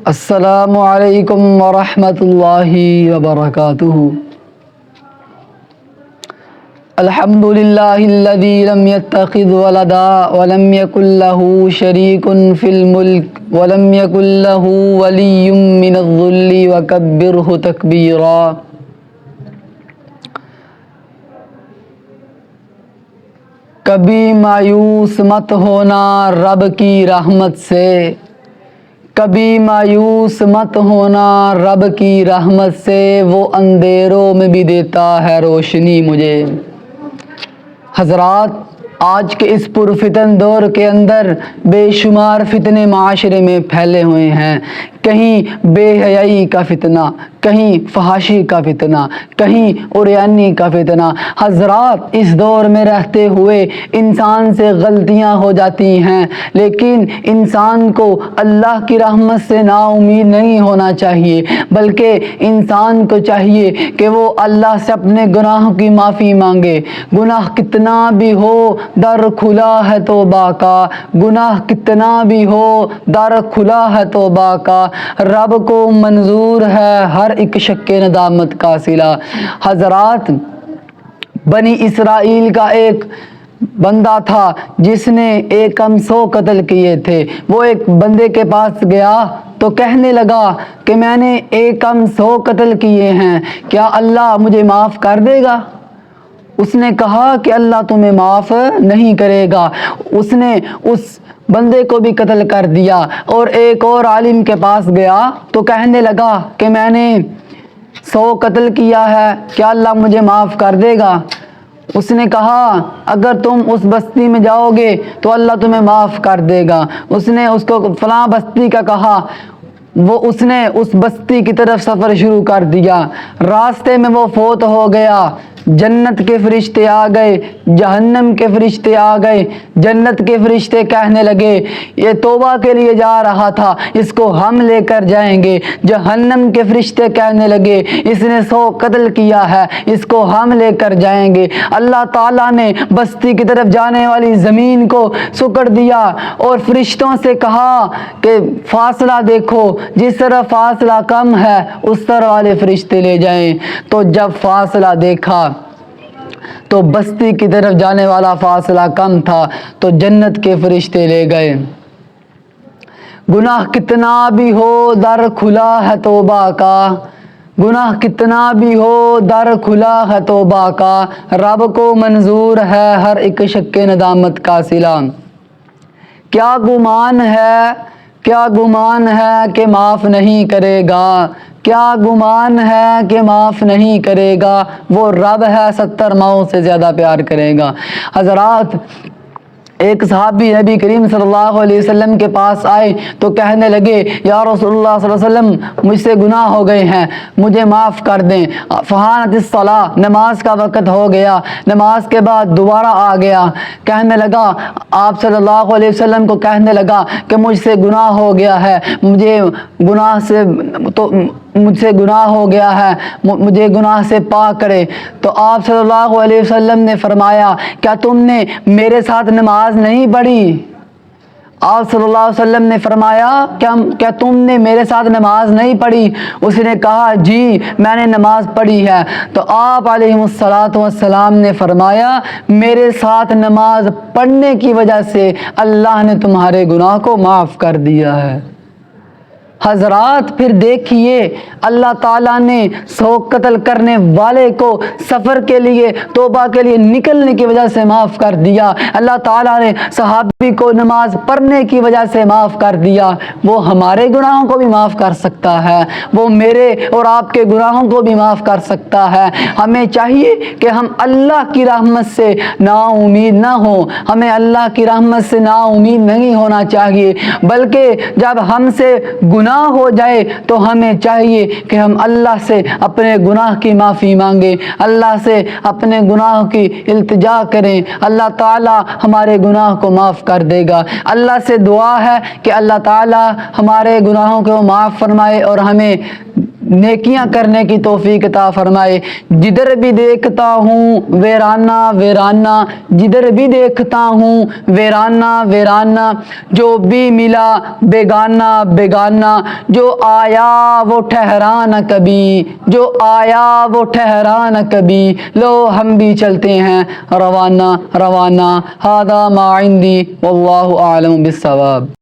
السلام علیکم ورحمۃ اللہ وبرکاتہ۔ الحمد للہ الذی لم يتخذ ولدا ولم یکن لہ شریک فی الملک ولم یکن لہ ولی من الذل وکبرہ تکبیرا۔ کبھی مایوس مت ہونا رب کی رحمت سے، کبھی مایوس مت ہونا رب کی رحمت سے، وہ اندھیروں میں بھی دیتا ہے روشنی مجھے۔ حضرات، آج کے اس پرفتن دور کے اندر بے شمار فتنے معاشرے میں پھیلے ہوئے ہیں۔ کہیں بے حیائی کا فتنہ، کہیں فحاشی کا فتنہ، کہیں عریانی کا فتنہ۔ حضرات، اس دور میں رہتے ہوئے انسان سے غلطیاں ہو جاتی ہیں، لیکن انسان کو اللہ کی رحمت سے نا امید نہیں ہونا چاہیے، بلکہ انسان کو چاہیے کہ وہ اللہ سے اپنے گناہوں کی معافی مانگے۔ گناہ کتنا بھی ہو در کھلا ہے توبہ کا، گناہ کتنا بھی ہو در کھلا ہے توبہ کا، رب کو منظور ہے ہر ایک شک ندامت کا صلہ۔ حضرات، بنی اسرائیل کا ایک بندہ تھا جس نے 100 قتل کیے تھے۔ وہ ایک بندے کے پاس گیا تو کہنے لگا کہ میں نے 100 قتل کیے ہیں، کیا اللہ مجھے معاف کر دے گا؟ اس نے کہا کہ اللہ تمہیں معاف نہیں کرے گا۔ اس نے اس بندے کو بھی قتل کر دیا اور ایک اور عالم کے پاس گیا تو کہنے لگا کہ میں نے 100 قتل کیا ہے، کیا اللہ مجھے معاف کر دے گا؟ اس نے کہا اگر تم اس بستی میں جاؤ گے تو اللہ تمہیں معاف کر دے گا۔ اس نے اس کو فلاں بستی کا کہا، اس نے اس بستی کی طرف سفر شروع کر دیا۔ راستے میں وہ فوت ہو گیا۔ جنت کے فرشتے آ گئے، جہنم کے فرشتے آ گئے۔ جنت کے فرشتے کہنے لگے یہ توبہ کے لیے جا رہا تھا، اس کو ہم لے کر جائیں گے۔ جہنم کے فرشتے کہنے لگے اس نے 100 قتل کیا ہے، اس کو ہم لے کر جائیں گے۔ اللہ تعالیٰ نے بستی کی طرف جانے والی زمین کو سکڑ دیا اور فرشتوں سے کہا کہ فاصلہ دیکھو، جس طرح فاصلہ کم ہے اس طرح والے فرشتے لے جائیں۔ تو جب فاصلہ دیکھا تو بستی کی طرف جانے والا فاصلہ کم تھا تو جنت کے فرشتے لے گئے۔ گناہ کتنا بھی ہو در کھلا ہے توبہ کا، گناہ کتنا بھی ہو در کھلا ہے توبہ کا، رب کو منظور ہے ہر ایک شک ندامت کا صلہ۔ کیا گمان ہے، کیا گمان ہے کہ معاف نہیں کرے گا، کیا گمان ہے کہ معاف نہیں کرے گا، وہ رب ہے 70 ماؤں سے زیادہ پیار کرے گا۔ حضرات، ایک صحابی نبی کریم صلی اللہ علیہ وسلم کے پاس آئے تو کہنے لگے یا رسول اللہ صلی اللہ علیہ وسلم، مجھ سے گناہ ہو گئے ہیں، مجھے معاف کر دیں۔ فحانت الصلاۃ، نماز کا وقت ہو گیا۔ نماز کے بعد دوبارہ آ گیا، کہنے لگا، آپ صلی اللہ علیہ وسلم کو کہنے لگا کہ مجھ سے گناہ ہو گیا ہے، مجھ سے گناہ ہو گیا ہے، مجھے گناہ سے پاک کرے۔ تو آپ صلی اللہ علیہ وسلم نے فرمایا کیا تم نے میرے ساتھ نماز نہیں پڑھی؟ آپ صلی اللہ علیہ وسلم نے فرمایا کیا تم نے میرے ساتھ نماز نہیں پڑھی؟ اس نے کہا جی میں نے نماز پڑھی ہے۔ تو آپ علیہ الصلاۃ والسلام نے فرمایا میرے ساتھ نماز پڑھنے کی وجہ سے اللہ نے تمہارے گناہ کو معاف کر دیا ہے۔ حضرات، پھر دیکھیے اللہ تعالیٰ نے 100 قتل کرنے والے کو سفر کے لیے، توبہ کے لیے نکلنے کی وجہ سے معاف کر دیا۔ اللہ تعالیٰ نے صحابی کو نماز پڑھنے کی وجہ سے معاف کر دیا۔ وہ ہمارے گناہوں کو بھی معاف کر سکتا ہے، وہ میرے اور آپ کے گناہوں کو بھی معاف کر سکتا ہے۔ ہمیں چاہیے کہ ہم اللہ کی رحمت سے نا امید نہ ہوں، ہمیں اللہ کی رحمت سے نا امید نہیں ہونا چاہیے، بلکہ جب ہم سے گناہ ہو جائے تو ہمیں چاہیے کہ ہم اللہ سے اپنے گناہ کی معافی مانگیں، اللہ سے اپنے گناہ کی التجا کریں۔ اللہ تعالیٰ ہمارے گناہ کو معاف کر دے گا۔ اللہ سے دعا ہے کہ اللہ تعالیٰ ہمارے گناہوں کو معاف فرمائے اور ہمیں نیکیاں کرنے کی توفیق عطا فرمائے۔ جدھر بھی دیکھتا ہوں ویرانہ ویرانہ، جدھر بھی دیکھتا ہوں ویرانہ ویرانہ، جو بھی ملا بیگانہ بیگانہ، جو آیا وہ ٹھہرا نہ کبھی، جو آیا وہ ٹھہرا نہ کبھی، لو ہم بھی چلتے ہیں روانہ روانہ۔ ھذا ما عندی واللہ اعلم بالصواب۔